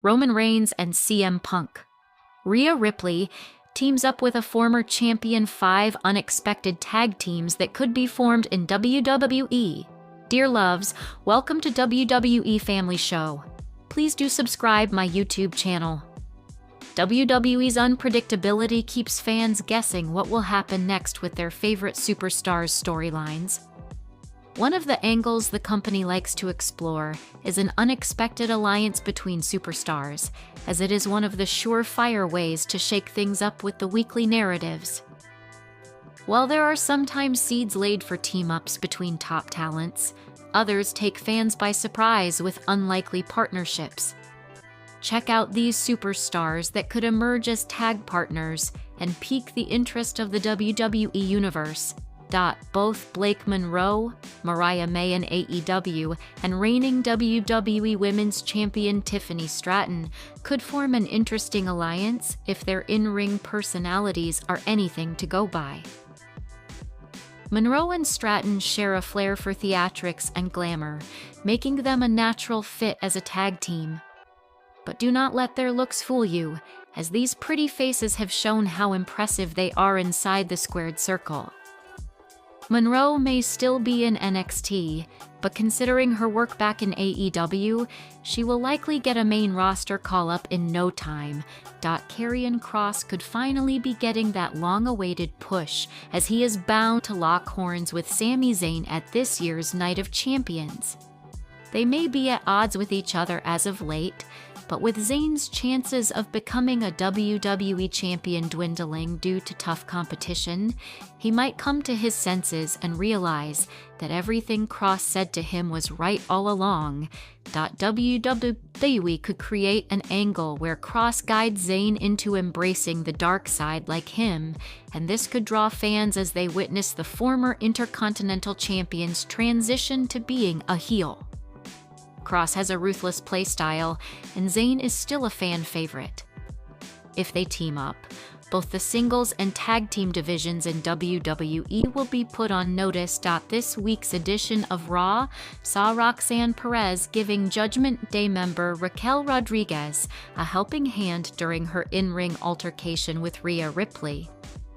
Roman Reigns and CM Punk. Rhea Ripley teams up with a former champion, 5 unexpected tag teams that could be formed in WWE. Dear loves, welcome to WWE Family Show. Please do subscribe my YouTube channel. WWE's unpredictability keeps fans guessing what will happen next with their favorite superstars' storylines. One of the angles the company likes to explore is an unexpected alliance between superstars, as it is one of the surefire ways to shake things up with the weekly narratives. While there are sometimes seeds laid for team-ups between top talents, others take fans by surprise with unlikely partnerships. Check out these superstars that could emerge as tag partners and pique the interest of the WWE Universe. Both Blake Monroe, Mariah May in AEW, and reigning WWE Women's Champion Tiffany Stratton could form an interesting alliance if their in-ring personalities are anything to go by. Monroe and Stratton share a flair for theatrics and glamour, making them a natural fit as a tag team. But do not let their looks fool you, as these pretty faces have shown how impressive they are inside the squared circle. Monroe may still be in NXT, but considering her work back in AEW, she will likely get a main roster call-up in no time. Karrion Kross could finally be getting that long-awaited push, as he is bound to lock horns with Sami Zayn at this year's Night of Champions. They may be at odds with each other as of late, but with Zayn's chances of becoming a WWE champion dwindling due to tough competition, he might come to his senses and realize that everything Kross said to him was right all along. WWE could create an angle where Kross guides Zayn into embracing the dark side like him, and this could draw fans as they witness the former Intercontinental Champion's transition to being a heel. Kross has a ruthless playstyle, and Zayn is still a fan favorite. If they team up, both the singles and tag team divisions in WWE will be put on notice. This week's edition of Raw saw Roxanne Perez giving Judgment Day member Raquel Rodriguez a helping hand during her in-ring altercation with Rhea Ripley.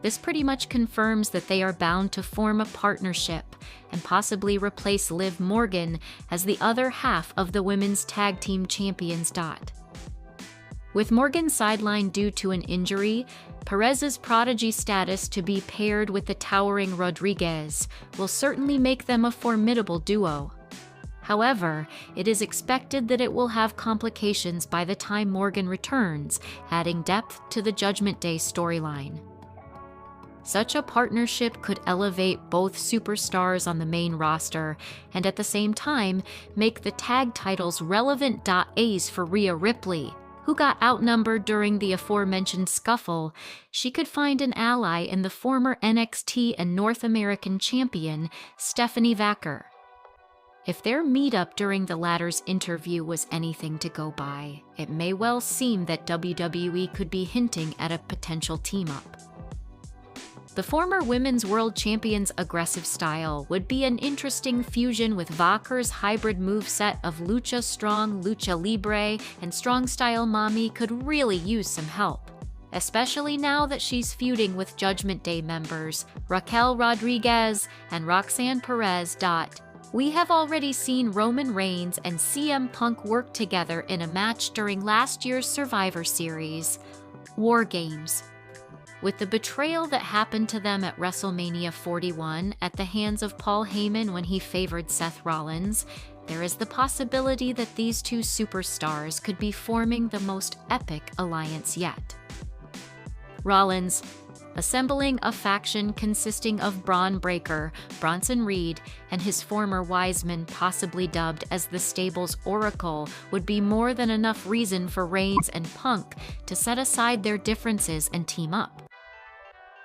This pretty much confirms that they are bound to form a partnership and possibly replace Liv Morgan as the other half of the women's tag team champions. With Morgan sidelined due to an injury, Perez's prodigy status to be paired with the towering Rodriguez will certainly make them a formidable duo. However, it is expected that it will have complications by the time Morgan returns, adding depth to the Judgment Day storyline. Such a partnership could elevate both superstars on the main roster and at the same time make the tag titles relevant. As for Rhea Ripley, who got outnumbered during the aforementioned scuffle, she could find an ally in the former NXT and North American champion, Stephanie Vaquer. If their meetup during the latter's interview was anything to go by, it may well seem that WWE could be hinting at a potential team-up. The former Women's World Champion's aggressive style would be an interesting fusion with Vaquer's hybrid moveset of Lucha Strong, Lucha Libre, and Strong Style Mommy could really use some help, especially now that she's feuding with Judgment Day members Raquel Rodriguez and Roxanne Perez. We have already seen Roman Reigns and CM Punk work together in a match during last year's Survivor Series, War Games. With the betrayal that happened to them at WrestleMania 41 at the hands of Paul Heyman when he favored Seth Rollins, there is the possibility that these two superstars could be forming the most epic alliance yet. Rollins, assembling a faction consisting of Braun Breaker, Bronson Reed, and his former Wiseman, possibly dubbed as the stable's Oracle, would be more than enough reason for Reigns and Punk to set aside their differences and team up.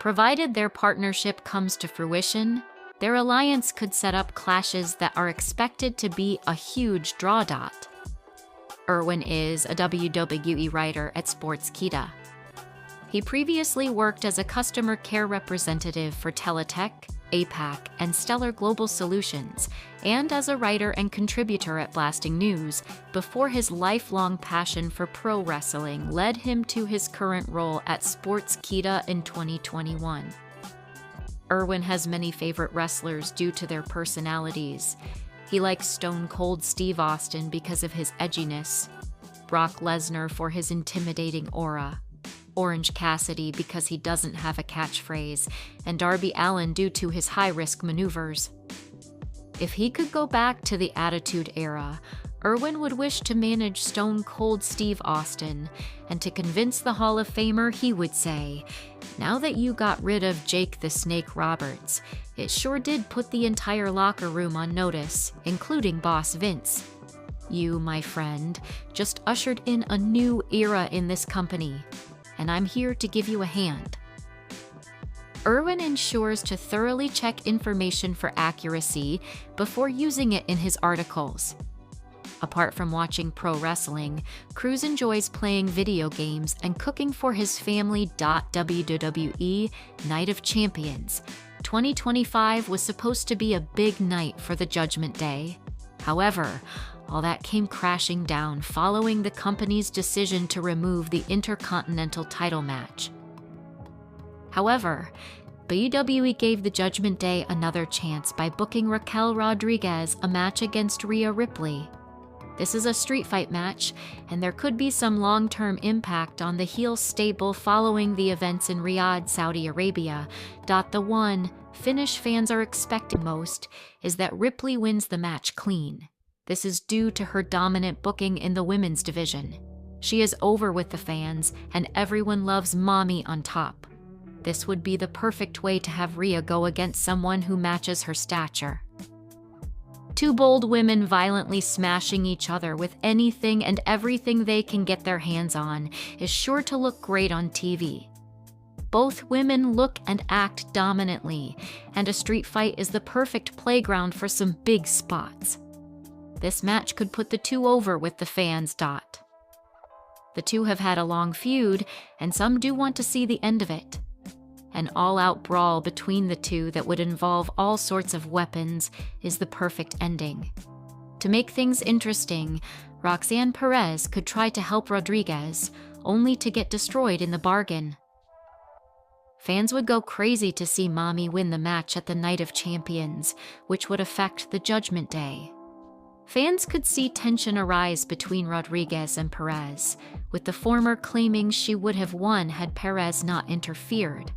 Provided their partnership comes to fruition, their alliance could set up clashes that are expected to be a huge draw. Irwin is a WWE writer at Sportskeeda. He previously worked as a customer care representative for Teletech, APAC and Stellar Global Solutions, and as a writer and contributor at Blasting News, before his lifelong passion for pro wrestling led him to his current role at Sportskeeda in 2021. Irwin has many favorite wrestlers due to their personalities. He likes Stone Cold Steve Austin because of his edginess, Brock Lesnar for his intimidating aura, Orange Cassidy because he doesn't have a catchphrase, and Darby Allin due to his high-risk maneuvers. If he could go back to the Attitude Era, Irwin would wish to manage Stone Cold Steve Austin, and to convince the Hall of Famer, he would say, "Now that you got rid of Jake the Snake Roberts, it sure did put the entire locker room on notice, including Boss Vince. You, my friend, just ushered in a new era in this company, and I'm here to give you a hand." Irwin ensures to thoroughly check information for accuracy before using it in his articles. Apart from watching pro wrestling, Cruz enjoys playing video games and cooking for his family. WWE Night of Champions 2025 was supposed to be a big night for the Judgment Day. However, all that came crashing down following the company's decision to remove the Intercontinental title match. However, WWE gave the Judgment Day another chance by booking Raquel Rodriguez a match against Rhea Ripley. This is a street fight match, and there could be some long-term impact on the heel stable following the events in Riyadh, Saudi Arabia. The one finish fans are expecting most is that Ripley wins the match clean. This is due to her dominant booking in the women's division. She is over with the fans, and everyone loves Mommy on top. This would be the perfect way to have Rhea go against someone who matches her stature. Two bold women violently smashing each other with anything and everything they can get their hands on is sure to look great on TV. Both women look and act dominantly, and a street fight is the perfect playground for some big spots. This match could put the two over with the fans. The two have had a long feud, and some do want to see the end of it. An all-out brawl between the two that would involve all sorts of weapons is the perfect ending. To make things interesting, Roxanne Perez could try to help Rodriguez, only to get destroyed in the bargain. Fans would go crazy to see Mommy win the match at the Night of Champions, which would affect the Judgment Day. Fans could see tension arise between Rodriguez and Perez, with the former claiming she would have won had Perez not interfered.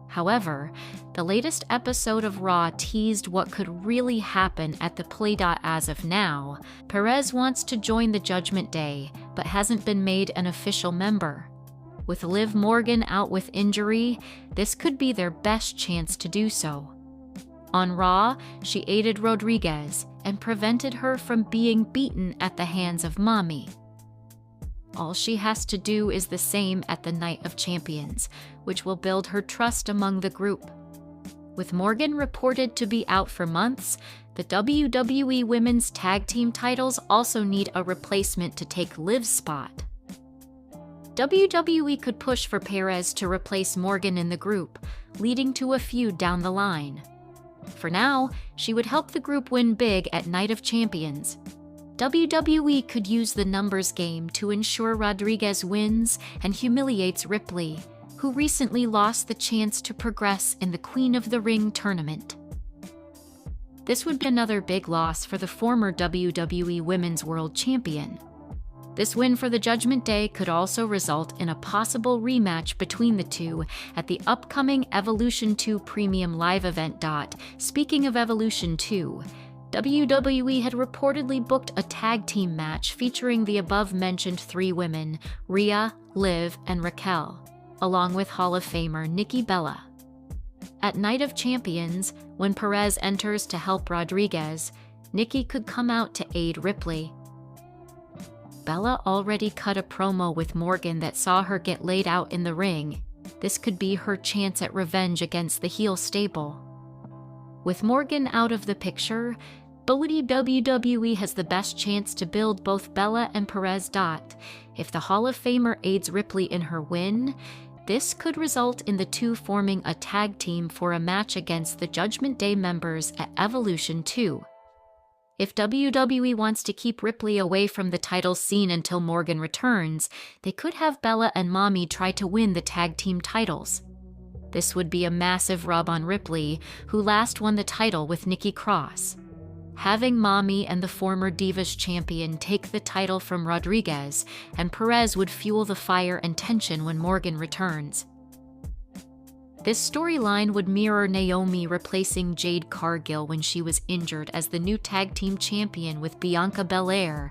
However, the latest episode of Raw teased what could really happen at the play. As of now, Perez wants to join the Judgment Day, but hasn't been made an official member. With Liv Morgan out with injury, this could be their best chance to do so. On Raw, she aided Rodriguez and prevented her from being beaten at the hands of Mommy. All she has to do is the same at the Night of Champions, which will build her trust among the group. With Morgan reported to be out for months, the WWE Women's Tag Team titles also need a replacement to take Liv's spot. WWE could push for Perez to replace Morgan in the group, leading to a feud down the line. For now, she would help the group win big at Night of Champions. WWE could use the numbers game to ensure Rodriguez wins and humiliates Ripley, who recently lost the chance to progress in the Queen of the Ring tournament. This would be another big loss for the former WWE Women's World Champion. This win for the Judgment Day could also result in a possible rematch between the two at the upcoming Evolution 2 Premium Live event. Speaking of Evolution 2, WWE had reportedly booked a tag team match featuring the above-mentioned three women, Rhea, Liv, and Raquel, along with Hall of Famer Nikki Bella. At Night of Champions, when Perez enters to help Rodriguez, Nikki could come out to aid Ripley. Bella already cut a promo with Morgan that saw her get laid out in the ring. This could be her chance at revenge against the heel stable. With Morgan out of the picture, WWE has the best chance to build both Bella and Perez. If the Hall of Famer aids Ripley in her win, This could result in the two forming a tag team for a match against the Judgment Day members at Evolution 2. If WWE wants to keep Ripley away from the title scene until Morgan returns, they could have Bella and Mommy try to win the tag team titles. This would be a massive rub on Ripley, who last won the title with Nikki Cross. Having Mommy and the former Divas champion take the title from Rodriguez and Perez would fuel the fire and tension when Morgan returns. This storyline would mirror Naomi replacing Jade Cargill when she was injured as the new tag team champion with Bianca Belair,